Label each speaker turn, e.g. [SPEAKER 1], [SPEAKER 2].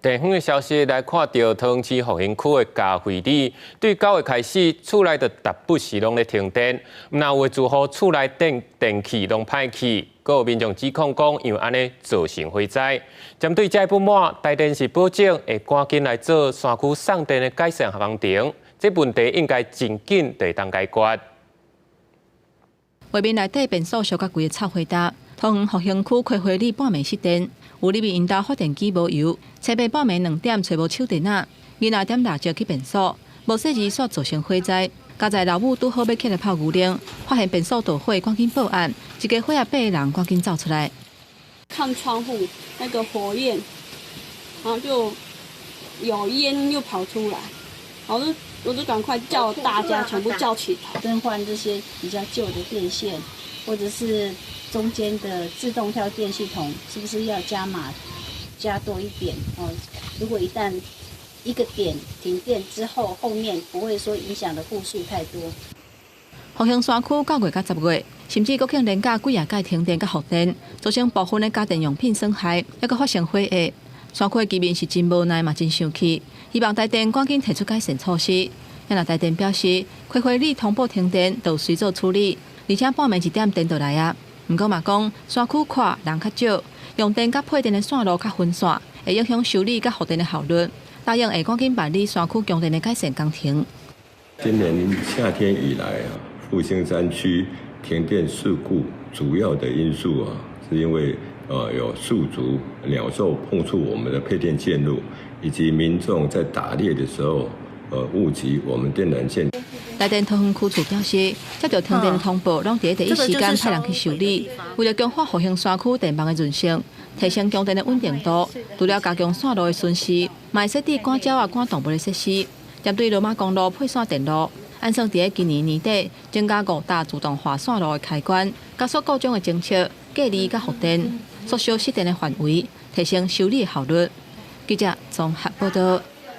[SPEAKER 1] 地方的消息来看到，桃园市复兴区的嘉惠里，对9月开始，厝内就大不时拢咧停电，那有的住户厝内电器拢歹去，阁有民众指控讲，因为安尼造成火灾。针对这不满，台电是保证会赶紧来做山区送电的改善工程，这问题应该真紧就会当解决。
[SPEAKER 2] 外面内底便所小甲贵的臭火搭，桃园复兴区开会里半暝失电，有里面因家发电机无油，车白半暝2点找无手电仔，囡仔点蜡烛去便所，无细字煞造成火灾。家在老母拄好要起来泡牛奶，发现便所大火，赶紧报案，一个火8个人赶紧走出来。
[SPEAKER 3] 看窗户那个火焰，然后就有烟又跑出来，然后我就赶快叫大家全部叫起来，
[SPEAKER 4] 更换这些比较旧的电线，或者是中间的自动跳电系统，是不是要加码加多一点哦？如果一旦一个点停电之后，后面不会说影响的户数太多。
[SPEAKER 2] 复兴山区9月到10月，甚至国庆连假几夜改停电甲复电，造成部分的家电用品损害，还佫发生火灾。山区的居民是真无奈嘛，真生气，希望台电赶紧提出改善措施。因为台电表示，开会里通报停电，就随做处理，而且半暝1点电就来啊。不过嘛讲，山区宽人较少，用电甲配电的线路较分散，会影响修理甲复电的效率。答应会赶紧办理山区供电的改善工程。
[SPEAKER 5] 今年夏天以来啊，复兴山区停电事故主要的因素啊，是因为有宿主鸟兽碰触我们的配电线路，以及民众在打猎的时候误击我们电缆线。
[SPEAKER 2] 台电桃园区处表示，接到停电的通报，拢伫第一时间派人去修理。为了强化复兴山区电网的韧性，提升供电的稳定度，除了加强线路的巡视，嘛会设置赶鸟啊、赶动物的设施。针对罗马公路配线电路，按算伫今年年底增加5大自动化线路的开关，加速各种的侦测、隔离甲复电，缩小失电的范围，提升修理的效率。记者综合报道。